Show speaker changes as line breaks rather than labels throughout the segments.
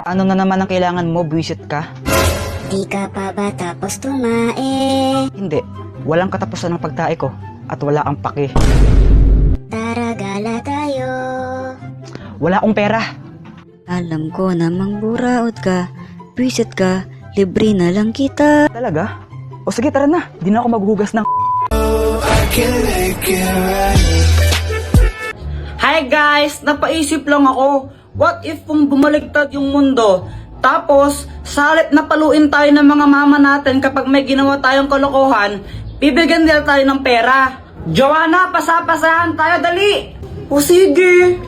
Ano na naman ang kailangan mo, buwisit ka?
Di ka pa ba tapos tumae?
Hindi. Walang katapusan ng pagtae ko. At wala kang pake.
Tara gala tayo.
Wala akong pera.
Alam ko namang buraot ka, buwisit ka, libre na lang kita.
Talaga? O sige, tara na. Di na ako maghuhugas ng...
Hi guys! Napaisip lang ako. What if kung bumaligtad yung mundo? Tapos, salit na paluin tayo ng mga mama natin kapag may ginawa tayong kalokohan, bibigyan nila tayo ng pera. Joanna, pasapasahan tayo, dali! O sige!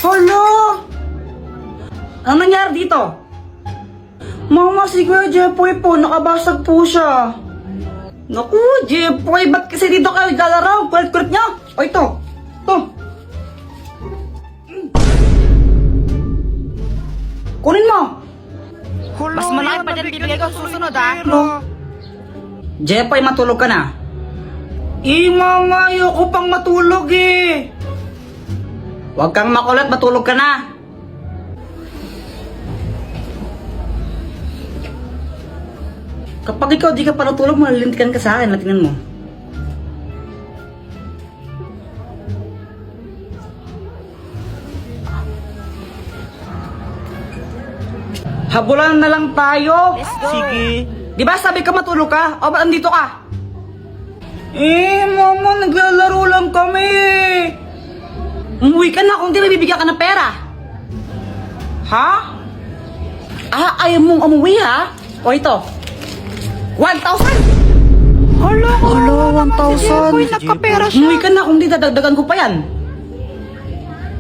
Hala! Ano nangyari dito? Mama, si Kuya Jepoy po, nakabasag po siya. Naku, Jepoy, ba't kasi dito kayo lalaraw? Kulit-kulit niya. O ito, ito. Kunin mo. Mas malaki pa dyan bibigay ko susunod, ha? No. Jepoy, matulog ka na. Mama, ayoko pang matulog eh. Huwag kang makulit, matulog ka na. Kapag ikaw di ka pa natulog, malilintikan ka sa akin. Tingnan mo. Habulan na lang tayo.
Let's go.
Sige. Di ba sabi ka matulog ka? O ba't andito ka? Mama, naglalaro lang kami. Umuwi ka na kung di bibigyan ka ng pera. Ha? Ayaw mong umuwi ha? O ito. 1,000! Hala, 1,000. Nagkapera siya. Umuwi ka na kung di dadagdagan ko pa yan.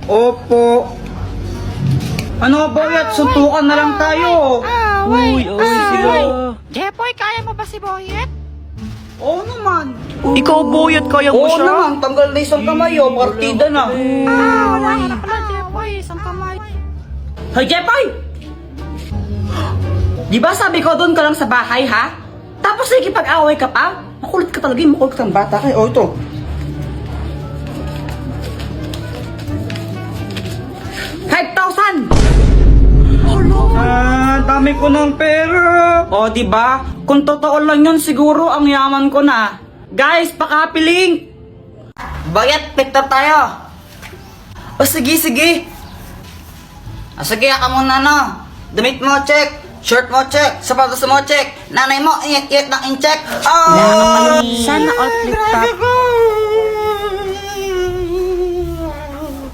Opo. Ano ba yan? Suntukan na lang tayo.
Uy, sila.
Jepoy, kaya mo ba si Boyet?
Oo naman.
Ikaw, Boyet, kaya mo
Oo
siya?
naman, tanggal na isang kamay o. Partida na.
Wala ka na pala, Jepoy. Isang kamay.
Hoy, Jepoy! Di ba sabi ko doon ka lang sa bahay, ha? Tapos nakikipag-away ka pa? Makulit ka talaga, makulit ka ng bata ka. O, ito. ₱5,000! Dami ko ng pera. O, di ba? Kung totoo lang yun, siguro ang yaman ko na. Guys, pakapiling! Bayat, picture tayo. O, sige. O, sige, ka muna, no? Damit mo, check. Shirt mo, check. Sapatos mo, check. Nanay mo, ingat ng in-check. Oh!
Sana all flip-top.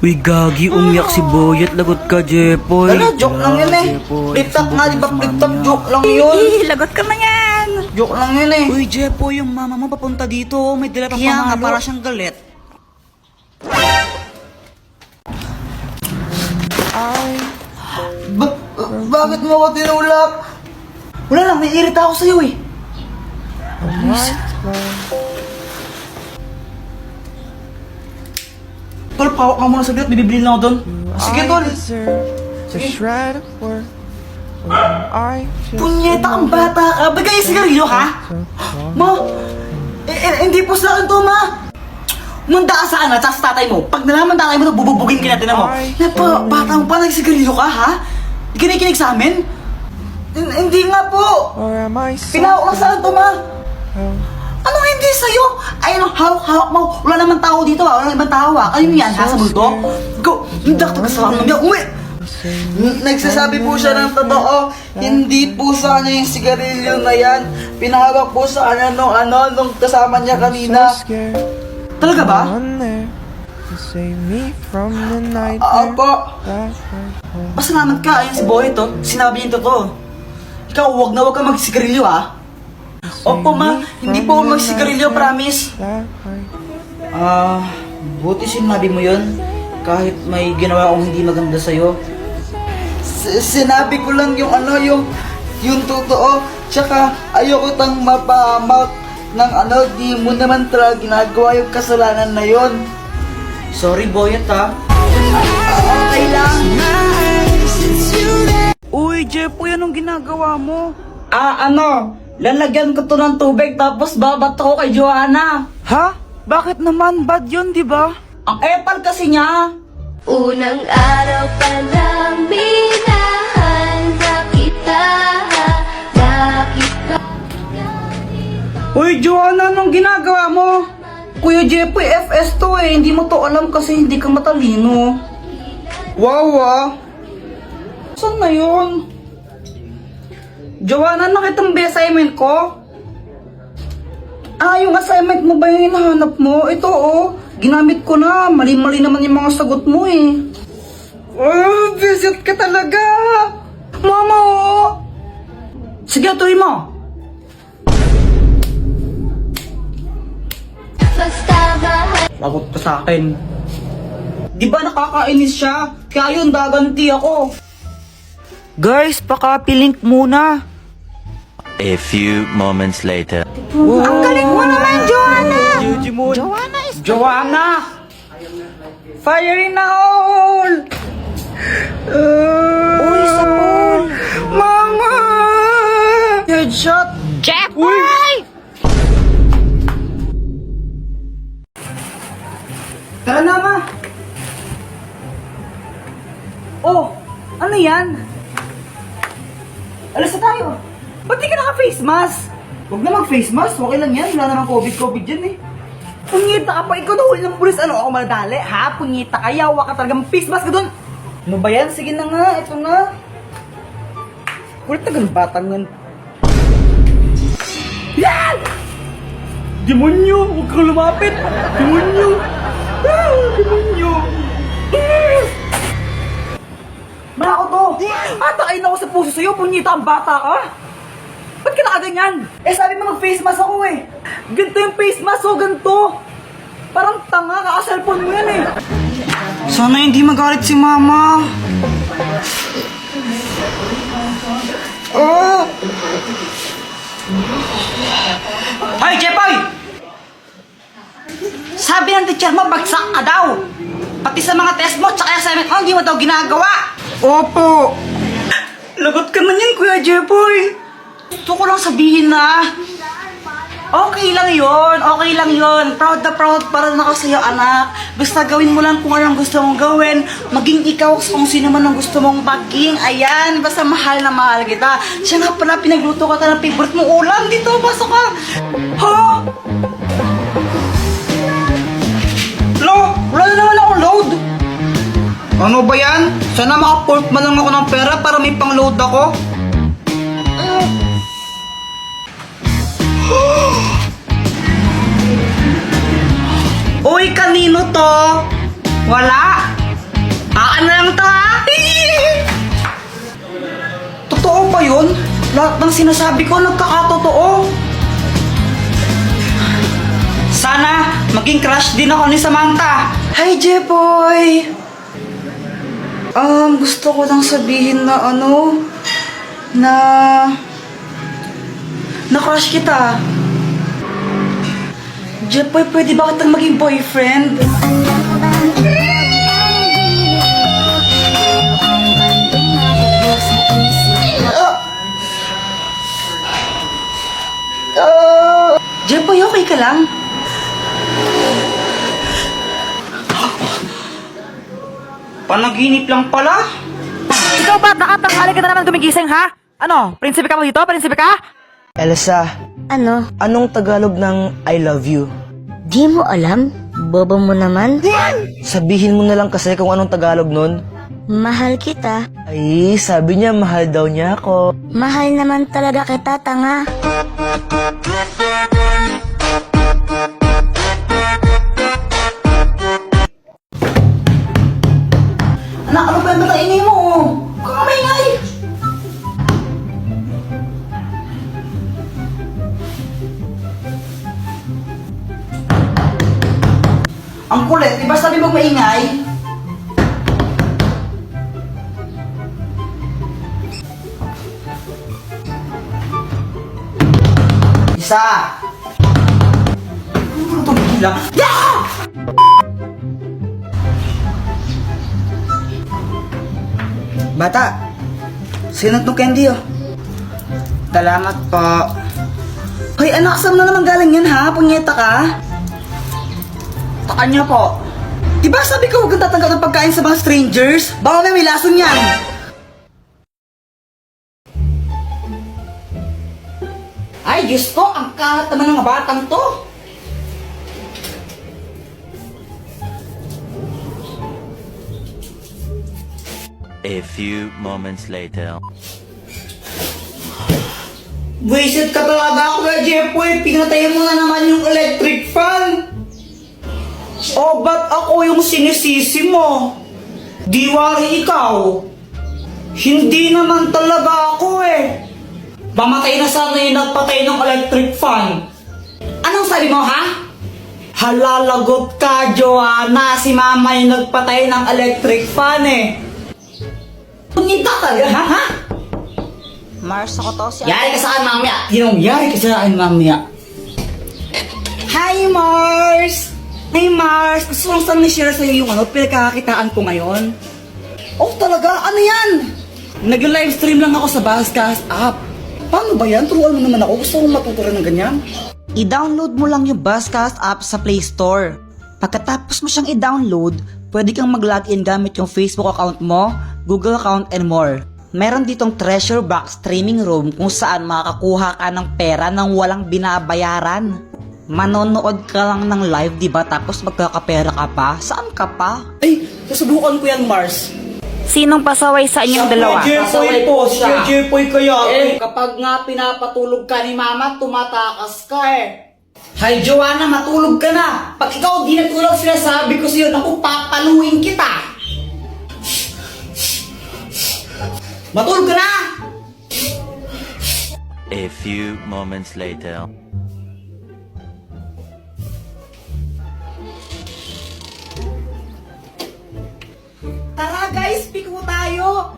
Uy, gagi, umiyak si Boyet. Lagot ka, Jepoy.
Ano, joke lang yun eh. Flip-top nga, di ba? Flip-top, joke lang yun.
Lagot ka na yan.
Joke lang yun eh.
Uy, Jepoy, yung mama mo papunta dito. May dala pang
Kaya nga,
pamalo.
para siyang galit. Bakit mo ako tinulak? Wala lang, naiirita ako sa'yo eh. Tol, pawak ka muna saglit, bibili lang ako doon. Sige, Tol. Punyeta kang bata ka. Bagay yung sigarilyo, ha? Ma, hindi po sa akin to, ma. Munda ka sa anak, sa tatay mo. Pag nalaman tatay mo, bububugin ka natin mo. Bata mo pa, nagsigarilyo ka, ha? Kinikinig sa amin? Hindi nga po. Pinahawak lang sa akin to, ma. Ano hindi sa'yo? Ayun, hawak mo. Wala naman tao dito, ha? Wala ibang tao, ha? Kayo yan, ha? Sa multo? Go! Hindi ako kasama ng uwi! Nagsasabi po siya ng totoo. Hindi po sa kanya yung sigarilyo na yan. Pinahawak po sa kanya nung kasama niya kanina. Talaga ba? Opo. Pasalamat ka, ayun si Boy to. Sinabi niya totoo. Ikaw, huwag ka magsigarilyo, ha? Opo, ma. Hindi po ako magsigarilyo, promise. Buti sinabi mo yun. Kahit may ginawa akong hindi maganda sa'yo. Sinabi ko lang yung totoo. Tsaka ayoko tang mapahamak ng di mo naman talaga ginagawa yung kasalanan na yon. Sorry, Boyet, ha? Okay lang.
Uy, Jepoy, anong ginagawa mo?
Lalagyan ko to ng tubig tapos babato ko kay Joanna.
Ha? Bakit naman? Bad yun, di ba?
Ang epal kasi niya.
Unang araw pa lang minahanda kita. Bakit ka
Uy, Joanna, anong ginagawa mo? Kuya Jepoy, FS to eh. Hindi mo to alam kasi hindi ka matalino. Wow, Saan na yun? Joanna, nakita mo ba yung assignment ko? Yung assignment mo ba yung hinahanap mo? Ito, ginamit ko na. Mali-mali naman yung mga sagot mo eh. Visit ka talaga. Mama, Sige, tuloy mo.
basta mahal?
Lagot ka sa akin. Di ba nakakainis siya? Kaya yun, daganti ako.
Guys, paka-link muna.
A few moments later.
Ang galing mo naman, Joanna!
Jujimon.
Joanna is...
Joanna! Fire in the hole!
Uy, sa pool.
Mama! Headshot!
Jepoy!
Tara na, ma! Oh, ano yan? Alas na tayo. Ba't di ka naka-face mask? Huwag na mag-face mask. Okay lang yan. Wala namang COVID dyan eh. Punyita ka pa. Ikaw na huli ng pulis. Ano ako madali? Ha? Punyita ka. Yawa ka talaga. Mag-face mask ka dun. Ano ba yan? Sige na nga. Ito na. Kulit na ganun batang yan. Yan! Demonyo! Huwag kang lumapit! Demonyo! Demonyo! Malako to! Atakain ako sa puso sa'yo, punyita ang bata ka! Ba't ka nakaganyan? Sabi mo mag-face mask ako eh! Ganito yung face mask o ganito! Parang tanga, kaka-cellphone mo yan eh! Sana hindi magalit si mama! Oh! Hoy, Jepoy! Sabi ng teacher mo, bagsak ka daw! Pati sa mga test mo, tsaka assignment mo, hindi mo daw ginagawa! Opo! Lagot ka man yan, Kuya Jepoy! Gusto ko lang sabihin na, okay lang yon. Proud na proud para na ako sa'yo, anak. Basta gawin mo lang kung anong gusto mong gawin. Maging ikaw kung sino man ang gusto mong maging. Ayan, basta mahal na mahal kita. Siya nga pala, pinagluto ka ng favorite mong ulam. Dito, pasok ka. Ha? Wala na naman akong load. Ano ba yan? Sana maka-port man lang ako ng pera para may pang-load ako. Uy, kanino to? Wala. Ano lang to, ha? Totoo ba yun? Lahat ng sinasabi ko nagkakatotoo. Sana maging crush din ako ni Samantha. Hi, Jepoy! Gusto ko lang sabihin na na crush kita. Jepoy, pwede ba kitang maging boyfriend? Jepoy, okay ka lang? Panaginip lang pala?
Ikaw ba? Nakatanghali ka na naman gumigising, ha? Ano? Prinsipe ka mo dito? Prinsipe ka?
Elsa,
Ano?
anong Tagalog ng I love you?
Di mo alam? Bobo mo naman?
Sabihin mo na lang kasi kung anong Tagalog nun.
Mahal kita.
Ay, sabi niya mahal daw niya ako.
Mahal naman talaga kita, tanga.
Anak, ano ba yung mataingay mo? Huwag kang maingay! Ang kulit, di ba sabi mo maingay? Isa! Ano ito bigla? Yeah! Bata, sinot mo candy oh. Salamat po. Hoy anak, saan na naman galing yan ha? Punyeta ka? Takan niya po. Diba sabi ko huwag kang tatanggap ng pagkain sa mga strangers? Baka may lason yan. Ay, Diyos ko, ang kalat naman ng mga batang to.
A few moments later.
Buisit ka talaga, Kuya Jepoy. Pinatay mo na naman yung electric fan. O, ba't ako yung sinisisi mo? Di wari ikaw. Hindi naman talaga ako eh. Mamatay na sana yung nagpatay ng electric fan. Anong sabi mo, ha? Halalagot ka, Joanna. Si mama yung nagpatay ng electric fan eh. Punita talaga, ha?
Mars, ako to si
Yari ka sa akin mamaya. Yari ka sa akin mamaya. Hi, Mars! Hey, Mars! Gusto lang saan ni-share sa'yo yung pinagkakakitaan ko ngayon. Oh, talaga? Ano yan? Nag-livestream lang ako sa Buzzcast app. Paano ba yan? Turuan mo naman ako. Gusto kong matutunan ng ganyan.
I-download mo lang yung Buzzcast app sa Play Store. Pagkatapos mo siyang i-download, pwede kang mag-login gamit yung Facebook account mo, Google account, and more. Meron ditong treasure box streaming room kung saan makakakuha ka ng pera nang walang binabayaran. Manonood ka lang ng live, diba? Tapos magkakapera ka pa? Saan ka pa?
Ay, susubukan ko yan, Mars.
Sinong pasaway sa inyong dalawa?
Jepoy po. Siya Jepoy kaya. Kapag nga pinapatulog ka ni Mama, tumatakas ka eh. Hi, Joanna, matulog ka na. Pag ikaw di natulog, sinasabi ko sa'yo, naku, papaluin kita. Matulog ka na!
A few moments later.
Tara guys, piko tayo!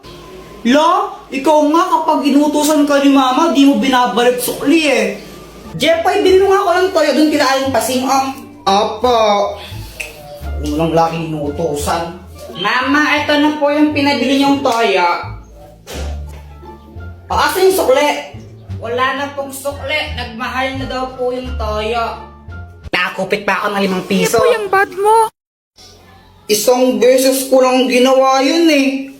Lo, ikaw nga kapag inutusan ka ni Mama, di mo binabalik sukli eh. Jepoy, bilhin mo nga ako ng toyo doon kila Aling Pasing, Opo. Walang laging inutusan. Mama, ito na po yung pinabili niyong toyo. Asan yung sukli? Wala na pong sukli. Nagmahal na daw po yung toyo. Nakakupit pa ako ng 5 piso.
Ano yung bad mo?
Isang beses ko lang ginawa yun eh.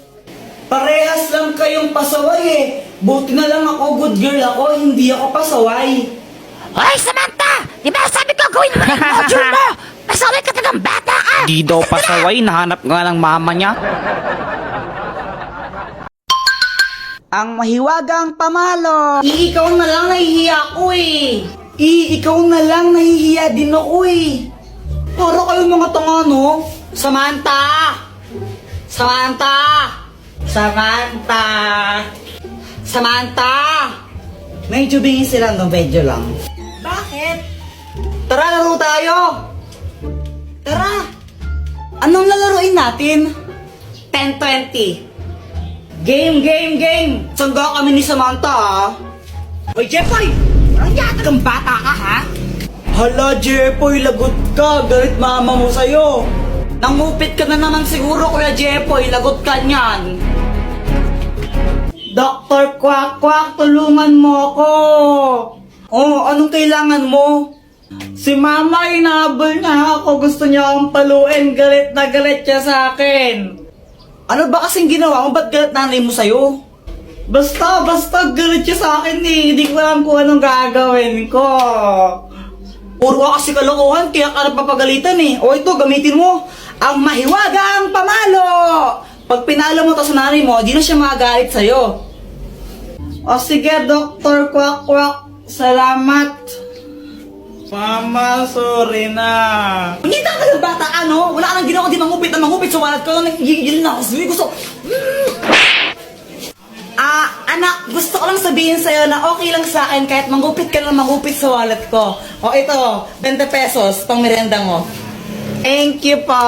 Parehas lang kayong pasaway eh. Buti na lang ako, good girl ako, hindi ako pasaway.
Hoy, Samantha! Di ba sabi ko gawin mo yung module mo? Pasaway ka talagang bata ka!
Di daw pasaway, nahanap nga ng mama niya.
Ang mahiwagang pamalo!
Ikaw na lang nahihiya ako eh. Ikaw na lang nahihiya din ako eh. Para kayong mga tanga no? Samantha! Samantha! Samantha! Samantha! Medyo bingin sila no, medyo lang. Bakit? Tara, laro tayo! Tara! Anong lalaroin natin? 10-20. Game! Sangga kami ni Samantha ah. Hoy, Jepoy! Parang yata kang bata ka ha? Hala, Jepoy, lagot ka. Galit mama mo sa'yo. Nangupit ka na naman siguro, Kuya Jepoy. Lagot ka niyan. Dr. Quack, tulungan mo ako. Oh, anong kailangan mo? Si Mama, inahabol niya ako. Gusto niya akong paluin. Galit na galit siya sa akin. Ano ba kasing ginawa mo? Ba't galit nanay mo sa'yo? Basta galit siya sa akin eh. Hindi ko alam kung anong gagawin ko. Puro ka kasi kalokohan, kaya ka napapagalitan eh. O ito, gamitin mo ang mahiwagang pamalo. Pag pinalo mo to sa nanay mo, di na siya magagalit sa'yo. O sige, Dr. Quack, salamat. Mama, sorry na. Hindi ka ng bata ka, no? Wala ka nang ginawa, di mangupit sa wallet ko. Nagigil na ako. Gusto... anak, gusto ko lang sabihin sa'yo na okay lang sa akin kahit mangupit ka lang mangupit sa wallet ko. O ito, 20 pesos, pang merenda mo. Thank you po.